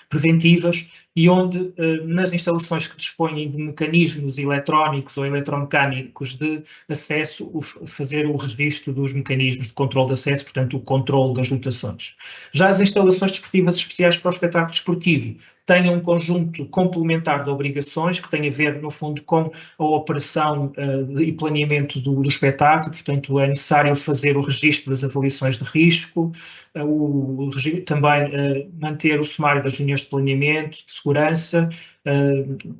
D: preventivas, e onde, nas instalações que dispõem de mecanismos eletrónicos ou eletromecânicos de acesso, fazer o registro dos mecanismos de controle de acesso, portanto, o controle das lotações. Já as instalações desportivas especiais para o espetáculo desportivo têm um conjunto complementar de obrigações que tem a ver, no fundo, com a operação e planeamento do espetáculo. Portanto, é necessário fazer o registro das avaliações de risco, também manter o sumário das linhas de planeamento, de segurança,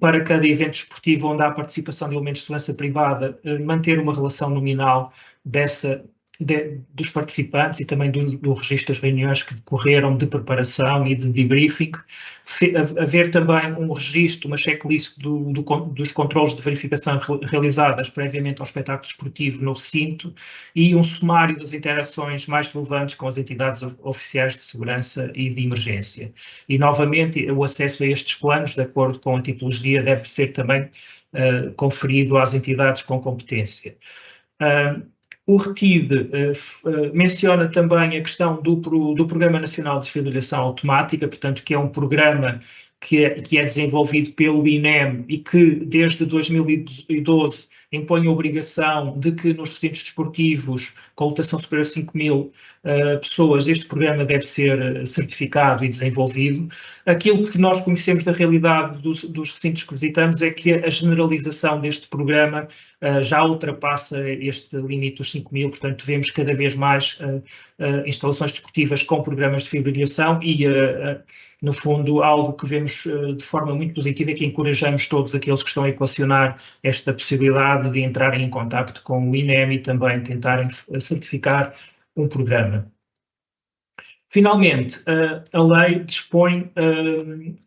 D: para cada evento esportivo onde há participação de elementos de segurança privada, manter uma relação nominal dos participantes e também do registro das reuniões que decorreram de preparação e de debriefing, haver também um registro, uma checklist dos controles de verificação realizadas previamente ao espetáculo desportivo no recinto e um sumário das interações mais relevantes com as entidades oficiais de segurança e de emergência. E, novamente, o acesso a estes planos, de acordo com a tipologia, deve ser também conferido às entidades com competência. O RTID menciona também a questão do Programa Nacional de Desfibrilação Automática, portanto, que é um programa que é desenvolvido pelo INEM e que, desde 2012, impõe a obrigação de que nos recintos desportivos, com lotação superior a 5.000 pessoas, este programa deve ser certificado e desenvolvido. Aquilo que nós conhecemos da realidade dos recintos que visitamos é que a generalização deste programa já ultrapassa este limite dos 5.000, portanto, vemos cada vez mais instalações desportivas com programas de fibrilação e, no fundo, algo que vemos de forma muito positiva é que encorajamos todos aqueles que estão a equacionar esta possibilidade de entrarem em contacto com o INEM e também tentarem certificar um programa. Finalmente, a lei dispõe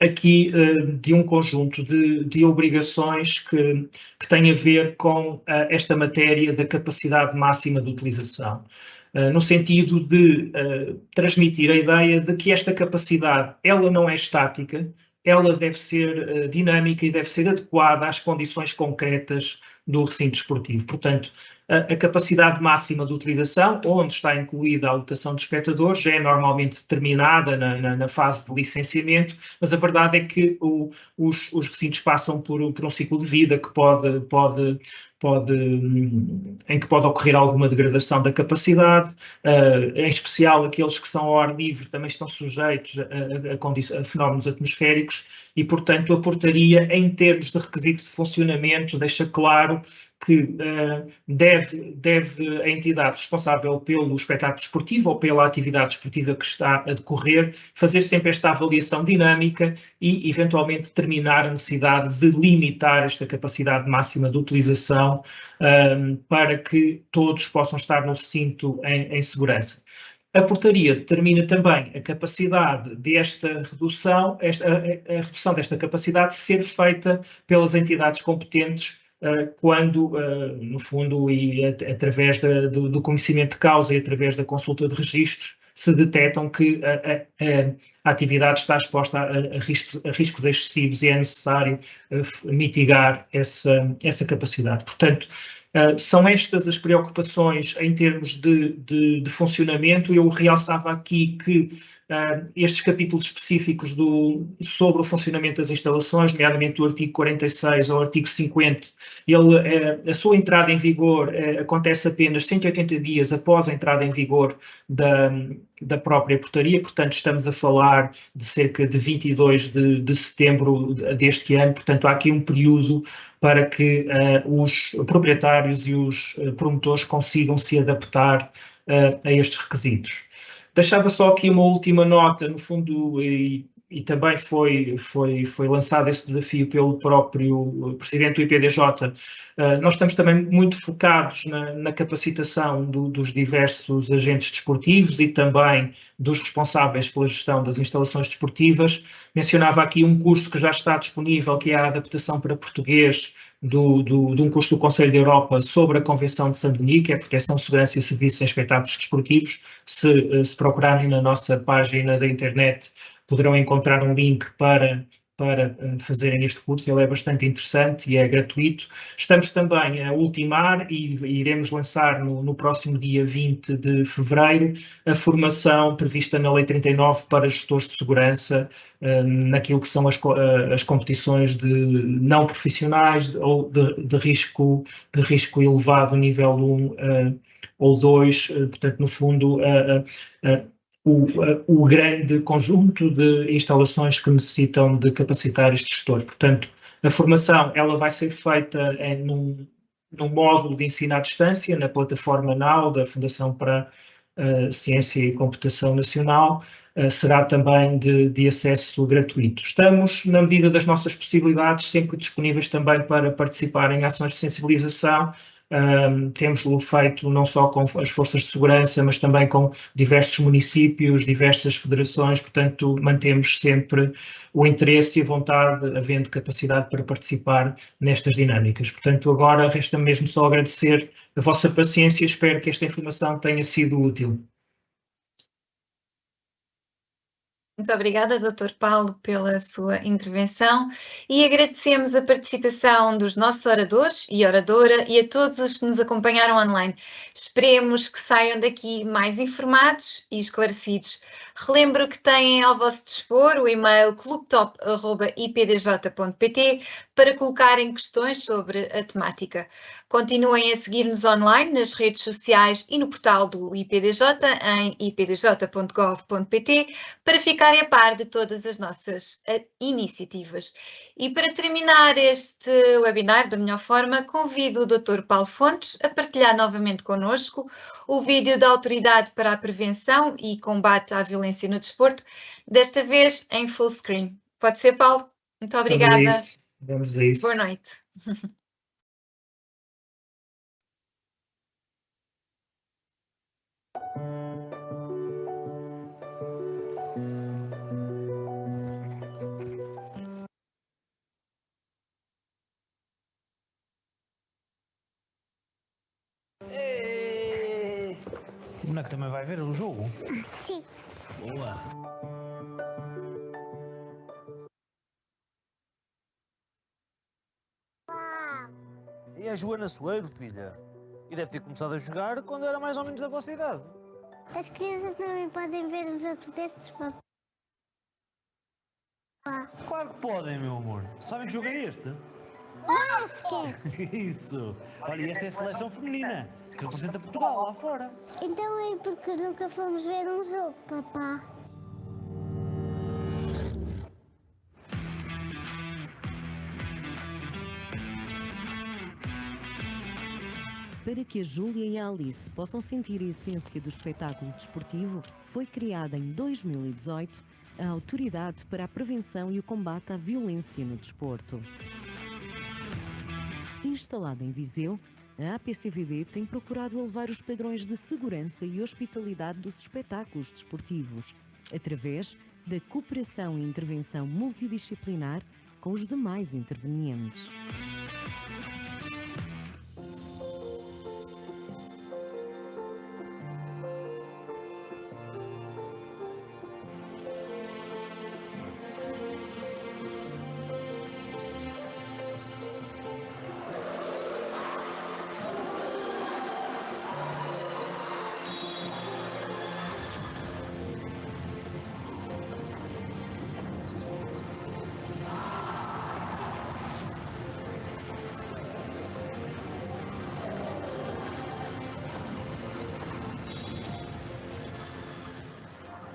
D: aqui de um conjunto de obrigações que têm a ver com esta matéria da capacidade máxima de utilização, no sentido de transmitir a ideia de que esta capacidade, ela não é estática, ela deve ser dinâmica e deve ser adequada às condições concretas do recinto desportivo. Portanto, a capacidade máxima de utilização, onde está incluída a lotação de espectadores, já é normalmente determinada na fase de licenciamento, mas a verdade é que os recintos passam por um ciclo de vida que em que pode ocorrer alguma degradação da capacidade, em especial aqueles que são ao ar livre também estão sujeitos a fenómenos atmosféricos e, portanto, a portaria, em termos de requisito de funcionamento, deixa claro que deve a entidade responsável pelo espetáculo desportivo ou pela atividade desportiva que está a decorrer fazer sempre esta avaliação dinâmica e, eventualmente, determinar a necessidade de limitar esta capacidade máxima de utilização para que todos possam estar no recinto em segurança. A portaria determina também a capacidade desta redução, a redução desta capacidade ser feita pelas entidades competentes quando, no fundo, e através do conhecimento de causa e através da consulta de registros, se detectam que a atividade está exposta a riscos excessivos e é necessário mitigar essa capacidade. Portanto, são estas as preocupações em termos de funcionamento. Eu realçava aqui que estes capítulos específicos sobre o funcionamento das instalações, nomeadamente do artigo 46 ao artigo 50, a sua entrada em vigor acontece apenas 180 dias após a entrada em vigor da própria portaria, portanto estamos a falar de cerca de 22 de setembro deste ano, portanto há aqui um período para que os proprietários e os promotores consigam se adaptar a estes requisitos. Deixava só aqui uma última nota, no fundo, e também foi lançado esse desafio pelo próprio presidente do IPDJ. Nós estamos também muito focados na capacitação dos diversos agentes desportivos e também dos responsáveis pela gestão das instalações desportivas. Mencionava aqui um curso que já está disponível, que é a adaptação para português de um curso do Conselho da Europa sobre a Convenção de Saint-Denis, que é Proteção, Segurança e Serviços em Espetáculos Desportivos. Se procurarem na nossa página da internet, poderão encontrar um link para fazerem este curso. Ele é bastante interessante e é gratuito. Estamos também a ultimar e iremos lançar no próximo dia 20 de fevereiro a formação prevista na Lei 39 para gestores de segurança naquilo que são as competições de não profissionais ou de risco elevado, nível 1 ou 2, portanto, no fundo, o grande conjunto de instalações que necessitam de capacitar este gestor. Portanto, a formação ela vai ser feita num módulo de ensino à distância, na plataforma NAU, da Fundação para Ciência e Computação Nacional, será também de acesso gratuito. Estamos, na medida das nossas possibilidades, sempre disponíveis também para participar em ações de sensibilização, Temos-lo feito não só com as forças de segurança, mas também com diversos municípios, diversas federações, portanto, mantemos sempre o interesse e a vontade, havendo capacidade para participar nestas dinâmicas. Portanto, agora resta mesmo só agradecer a vossa paciência e espero que esta informação tenha sido útil.
A: Muito obrigada, Dr. Paulo, pela sua intervenção e agradecemos a participação dos nossos oradores e oradora e a todos os que nos acompanharam online. Esperemos que saiam daqui mais informados e esclarecidos. Relembro que têm ao vosso dispor o e-mail clubtop@ipdj.pt para colocarem questões sobre a temática. Continuem a seguir-nos online nas redes sociais e no portal do IPDJ em ipdj.gov.pt para ficarem a par de todas as nossas iniciativas. E para terminar este webinar da melhor forma, convido o Dr. Paulo Fontes a partilhar novamente connosco o vídeo da Autoridade para a Prevenção e Combate à Violência no Desporto, desta vez em full screen. Pode ser, Paulo? Muito obrigada.
D: Vamos a isso.
A: Boa noite.
E: O boneco também vai ver o jogo?
F: Sim.
E: Boa.
F: Uau.
E: E a Joana Soeiro, filha? E deve ter começado a jogar quando era mais ou menos da vossa idade.
F: As crianças também podem ver os jogos destes, papá.
E: Claro que podem, meu amor. Sabem que jogo é este?
F: Basquete.
E: Isso. Olha, e esta é a seleção feminina, que representa Portugal lá fora.
F: Então é porque nunca fomos ver um jogo, papá.
G: Para que a Júlia e a Alice possam sentir a essência do espetáculo desportivo, foi criada em 2018 a Autoridade para a Prevenção e o Combate à Violência no Desporto. Instalada em Viseu, a APCVD tem procurado elevar os padrões de segurança e hospitalidade dos espetáculos desportivos, através da cooperação e intervenção multidisciplinar com os demais intervenientes.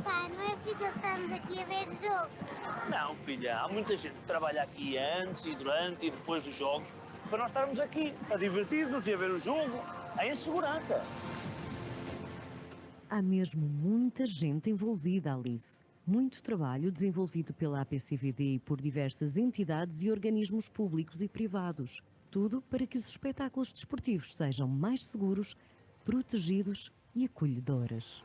F: Pá, não é porque estamos aqui a ver jogo.
E: Não, filha, há muita gente que trabalha aqui antes e durante e depois dos jogos para nós estarmos aqui a divertir-nos e a ver o jogo em segurança.
G: Há mesmo muita gente envolvida, Alice. Muito trabalho desenvolvido pela APCVD e por diversas entidades e organismos públicos e privados. Tudo para que os espetáculos desportivos sejam mais seguros, protegidos e acolhedores.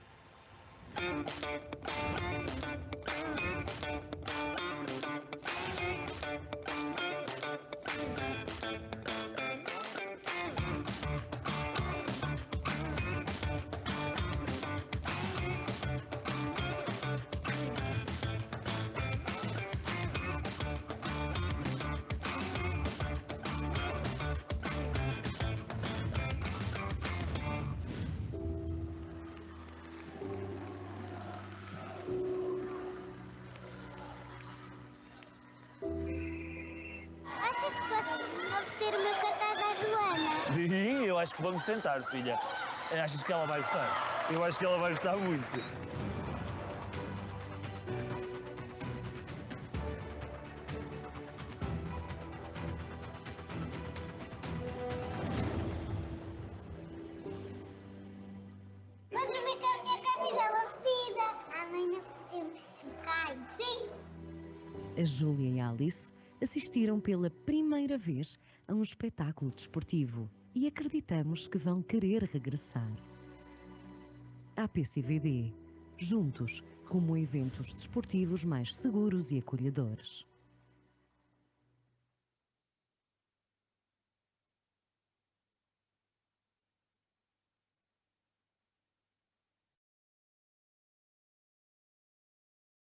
F: Achas que posso oferecer o meu cartaz à Joana?
E: Sim, eu acho que vamos tentar, filha. Achas que ela vai gostar? Eu acho que ela vai gostar muito.
F: Mas dormir com a minha camisola vestida. Amanhã podemos trocar, sim?
G: A Júlia e a Alice assistiram pela primeira vez a um espetáculo desportivo e acreditamos que vão querer regressar. APCVD, juntos, rumo a eventos desportivos mais seguros e acolhedores.